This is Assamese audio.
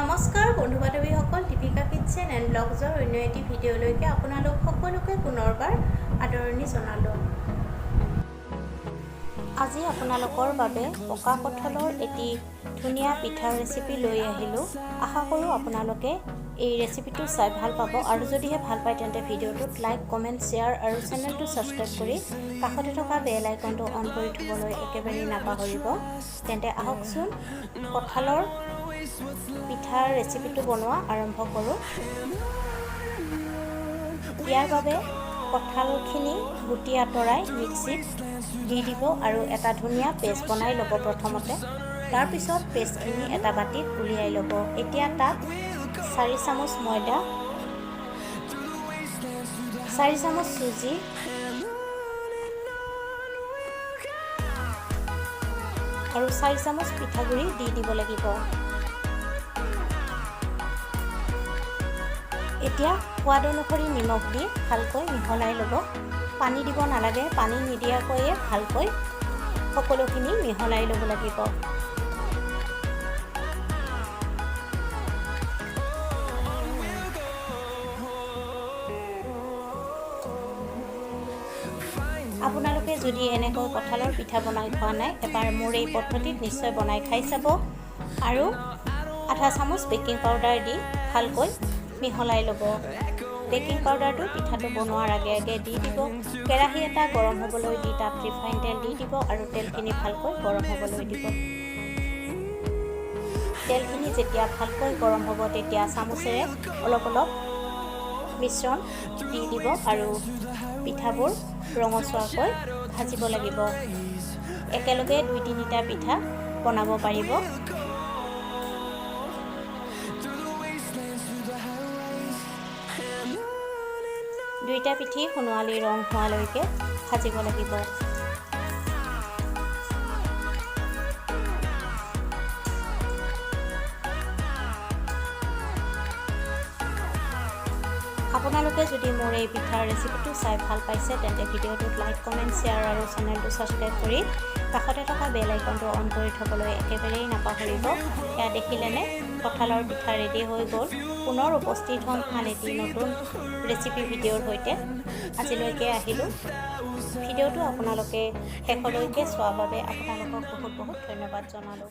নমস্কাৰ বন্ধু বান্ধৱীসকল, দীপিকা কিটচেন এণ্ড ব্লগছৰ অন্য এটি ভিডিঅ'লৈকে আপোনালোক সকলোকে পুনৰবাৰ আদৰণি জনালোঁ। আজি আপোনালোকৰ বাবে পকা কঁঠালৰ এটি ধুনীয়া পিঠাৰ ৰেচিপি লৈ আহিলোঁ। আশা কৰোঁ আপোনালোকে এই ৰেচিপিটো চাই ভাল পাব, আৰু যদিহে ভাল পায় তেন্তে ভিডিঅ'টোত লাইক, কমেণ্ট, শ্বেয়াৰ আৰু চেনেলটো ছাবস্ক্ৰাইব কৰি কাষতে থকা বেল আইকনটো অন কৰি থ'বলৈ একেবাৰে নাপাহৰিব। তেন্তে আহকচোন কঁঠালৰ পিঠাৰ ৰেচিপিটো বনোৱা আৰম্ভ কৰোঁ। ইয়াৰ বাবে কঁঠালখিনি গুটি আঁতৰাই মিক্সিত দি দিব আৰু এটা ধুনীয়া পেষ্ট বনাই ল'ব প্ৰথমতে। তাৰপিছত পেষ্টখিনি এটা বাটিত উলিয়াই ল'ব। এতিয়া তাত 4 চামুচ ময়দা, 4 চামুচ চুজি আৰু 4 চামুচ পিঠাগুড়ি দি দিব লাগিব। এতিয়া সোৱাদ অনুসৰি নিমখ দি ভালকৈ মিহলাই ল'ব। পানী দিব নালাগে, পানী নিদিয়াকৈয়ে ভালকৈ সকলোখিনি মিহলাই ল'ব লাগিব। আপোনালোকে যদি এনেকৈ কঁঠালৰ পিঠা বনাই খোৱা নাই, এবাৰ মোৰ এই পদ্ধতিত নিশ্চয় বনাই খাই চাব। আৰু আধা চামুচ বেকিং পাউডাৰ দি ভালকৈ মিহলাই ল'ব। বেকিং পাউডাৰটো পিঠাটো বনোৱাৰ আগে আগে দি দিব। কেৰাহী এটা গৰম হ'বলৈ দি তাত ৰিফাইন তেল দি দিব আৰু তেলখিনি ভালকৈ গৰম হ'বলৈ দিব। তেলখিনি যেতিয়া ভালকৈ গৰম হ'ব তেতিয়া চামুচেৰে অলপ অলপ মিশ্ৰণ দি দিব আৰু পিঠাবোৰ ৰঙচুৱাকৈ ভাজিব লাগিব। একেলগে 2-3টা পিঠা বনাব পাৰিব। দুইটা পিঠি সোণোৱালী ৰং হোৱালৈকে ভাজিব লাগিব। আপোনালোকে যদি মোৰ এই পিঠাৰ ৰেচিপিটো চাই ভাল পাইছে তেন্তে ভিডিঅ'টোত লাইক, কমেণ্ট, শ্বেয়াৰ আৰু চেনেলটো ছাবস্ক্ৰাইব কৰি কাষতে থকা বেল আইকনটো অন কৰি থ'বলৈ একেবাৰেই নাপাহৰিব। এয়া দেখিলেনে কঁঠালৰ পিঠা ৰেডি হৈ গ'ল। পুনৰ উপস্থিত হ'ম আন এটি নতুন ৰেচিপি ভিডিঅ'ৰ সৈতে। আজিলৈকে আহিলোঁ। ভিডিঅ'টো আপোনালোকে শেষলৈকে চোৱাৰ বাবে আপোনালোকক বহুত বহুত ধন্যবাদ জনালোঁ।